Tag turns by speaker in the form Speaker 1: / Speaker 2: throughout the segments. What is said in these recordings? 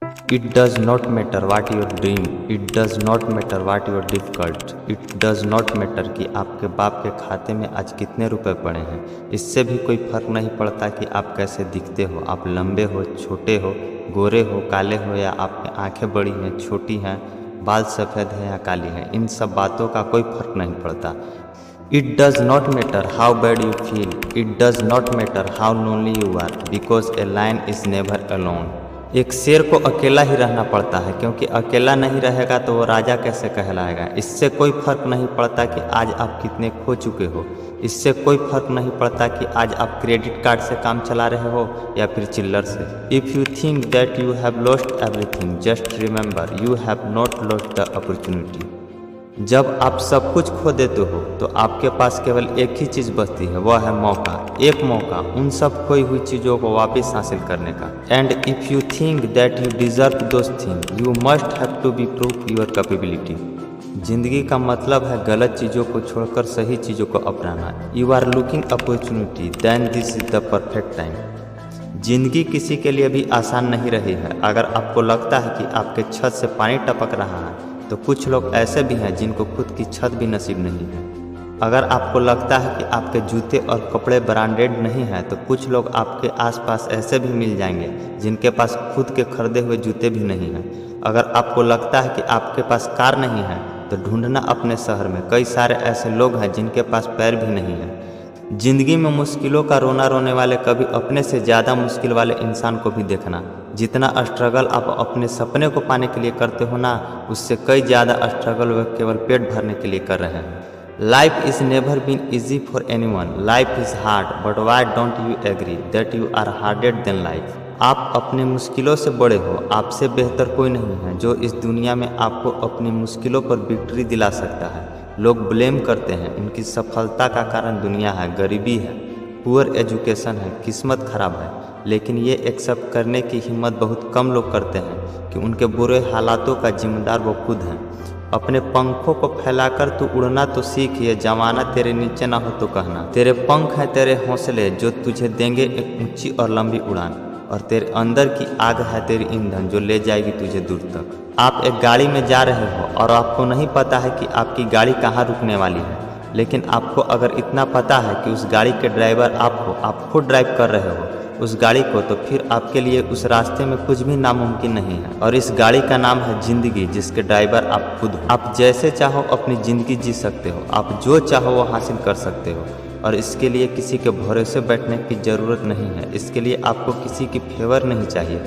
Speaker 1: It does not matter what your dream, it does not matter what your difficult, it does not matter कि आपके बाप के खाते में आज कितने रुपए पड़े हैं। इससे भी कोई फ़र्क नहीं पड़ता कि आप कैसे दिखते हो, आप लंबे हो, छोटे हो, गोरे हो, काले हो, या आपकी आंखें बड़ी हैं, छोटी हैं, बाल सफ़ेद हैं या काली हैं। इन सब बातों का कोई फ़र्क नहीं पड़ता। It does not matter how bad you feel, it does not matter how lonely you are, because a lion is never alone। एक शेर को अकेला ही रहना पड़ता है, क्योंकि अकेला नहीं रहेगा तो वो राजा कैसे कहलाएगा। इससे कोई फर्क नहीं पड़ता कि आज आप कितने खो चुके हो, इससे कोई फर्क नहीं पड़ता कि आज आप क्रेडिट कार्ड से काम चला रहे हो या फिर चिल्लर से। If you think that you have lost everything, just remember you have not lost the opportunity. जब आप सब कुछ खो देते हो तो आपके पास केवल एक ही चीज़ बचती है, वह है मौका। एक मौका उन सब खोई हुई चीज़ों को वापस हासिल करने का। And if you think that you deserve those thing, you must have to be prove your capability. जिंदगी का मतलब है गलत चीज़ों को छोड़कर सही चीज़ों को अपनाना। You are looking opportunity, then this is the perfect time. जिंदगी किसी के लिए भी आसान नहीं रही है। अगर आपको लगता है कि आपके छत से पानी टपक रहा है, तो कुछ लोग ऐसे भी हैं जिनको खुद की छत भी नसीब नहीं है। अगर आपको लगता है कि आपके जूते और कपड़े ब्रांडेड नहीं हैं, तो कुछ लोग आपके आसपास ऐसे भी मिल जाएंगे जिनके पास खुद के खरीदे हुए जूते भी नहीं हैं। अगर आपको लगता है कि आपके पास कार नहीं है, तो ढूंढना अपने शहर में कई सारे ऐसे लोग हैं जिनके पास पैर भी नहीं है। जिंदगी में मुश्किलों का रोना रोने वाले कभी अपने से ज़्यादा मुश्किल वाले इंसान को भी देखना। जितना स्ट्रगल आप अपने सपने को पाने के लिए करते हो ना, उससे कई ज़्यादा स्ट्रगल वह केवल पेट भरने के लिए कर रहे हैं। Life is never been easy for anyone, life is hard, but why don't you agree that you are harded than life. आप अपने मुश्किलों से बड़े हो, आपसे बेहतर कोई नहीं है जो इस दुनिया में आपको अपनी मुश्किलों पर विक्ट्री दिला सकता है। लोग ब्लेम करते हैं, उनकी सफलता का कारण दुनिया है, गरीबी है, पुअर एजुकेशन है, किस्मत खराब है, लेकिन ये एक्सेप्ट करने की हिम्मत बहुत कम लोग करते हैं कि उनके बुरे हालातों का जिम्मेदार वो खुद हैं। अपने पंखों को फैलाकर तू उड़ना तो सीख, ये जमाना तेरे नीचे ना हो तो कहना। तेरे पंख हैं तेरे हौसले जो तुझे देंगे एक ऊंची और लंबी उड़ान, और तेरे अंदर की आग है तेरी ईंधन जो ले जाएगी तुझे दूर तक। आप एक गाड़ी में जा रहे हो और आपको नहीं पता है कि आपकी गाड़ी कहाँ रुकने वाली है, लेकिन आपको अगर इतना पता है कि उस गाड़ी के ड्राइवर आप हो, आप खुद ड्राइव कर रहे हो उस गाड़ी को, तो फिर आपके लिए उस रास्ते में कुछ भी नामुमकिन नहीं है। और इस गाड़ी का नाम है जिंदगी, जिसके ड्राइवर आप खुद हो। आप जैसे चाहो अपनी ज़िंदगी जी सकते हो, आप जो चाहो वो हासिल कर सकते हो, और इसके लिए किसी के भरोसे बैठने की ज़रूरत नहीं है। इसके लिए आपको किसी की फेवर नहीं चाहिए।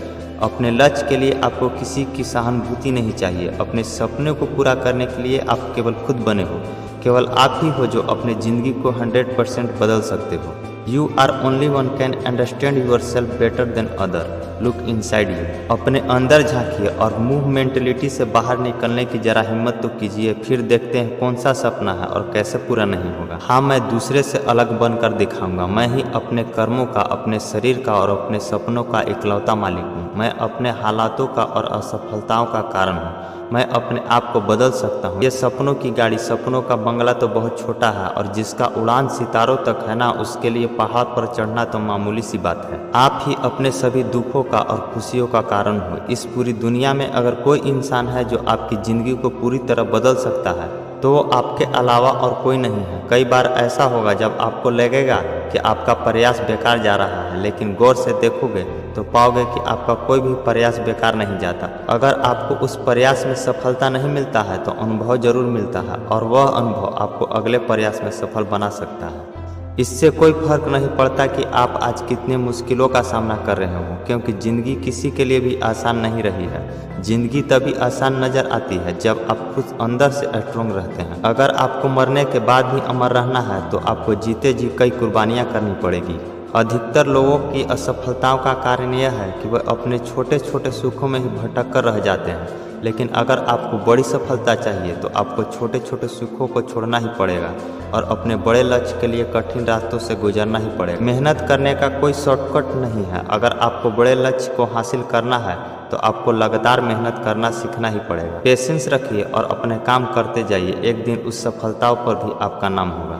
Speaker 1: अपने लक्ष्य के लिए आपको किसी की सहानुभूति नहीं चाहिए। अपने सपने को पूरा करने के लिए आप केवल खुद बने हो। केवल आप ही हो जो अपनी ज़िंदगी को 100% बदल सकते हो। You are only one can understand yourself better than other. Look inside you. अपने अंदर झांकिए और मूव मेंटलिटी से बाहर निकलने की जरा हिम्मत तो कीजिए, फिर देखते हैं कौन सा सपना है और कैसे पूरा नहीं होगा। हाँ, मैं दूसरे से अलग बनकर दिखाऊंगा। मैं ही अपने कर्मों का, अपने शरीर का और अपने सपनों का इकलौता मालिक हूँ। मैं अपने हालातों का और असफलताओं का कारण हूँ। मैं अपने आप को बदल सकता हूँ। ये सपनों की गाड़ी, सपनों का बंगला तो बहुत छोटा है, और जिसका उड़ान सितारों तक है ना, उसके लिए पहाड़ पर चढ़ना तो मामूली सी बात है। आप ही अपने सभी दुखों का और खुशियों का कारण हो। इस पूरी दुनिया में अगर कोई इंसान है जो आपकी ज़िंदगी को पूरी तरह बदल सकता है, तो वो आपके अलावा और कोई नहीं है। कई बार ऐसा होगा जब आपको लगेगा कि आपका प्रयास बेकार जा रहा है, लेकिन गौर से देखोगे तो पाओगे कि आपका कोई भी प्रयास बेकार नहीं जाता। अगर आपको उस प्रयास में सफलता नहीं मिलता है तो अनुभव जरूर मिलता है, और वह अनुभव आपको अगले प्रयास में सफल बना सकता है। इससे कोई फर्क नहीं पड़ता कि आप आज कितने मुश्किलों का सामना कर रहे हो, क्योंकि ज़िंदगी किसी के लिए भी आसान नहीं रही है। ज़िंदगी तभी आसान नज़र आती है जब आप खुद अंदर से स्ट्रांग रहते हैं। अगर आपको मरने के बाद भी अमर रहना है, तो आपको जीते जी कई कुर्बानियाँ करनी पड़ेगी। अधिकतर लोगों की असफलताओं का कारण यह है कि वह अपने छोटे छोटे सुखों में ही भटक कर रह जाते हैं। लेकिन अगर आपको बड़ी सफलता चाहिए तो आपको छोटे छोटे सुखों को छोड़ना ही पड़ेगा, और अपने बड़े लक्ष्य के लिए कठिन रास्तों से गुजरना ही पड़ेगा। मेहनत करने का कोई शॉर्टकट नहीं है। अगर आपको बड़े लक्ष्य को हासिल करना है तो आपको लगातार मेहनत करना सीखना ही पड़ेगा। पेशेंस रखिए और अपने काम करते जाइए। एक दिन उस सफलताओं पर भी आपका नाम होगा।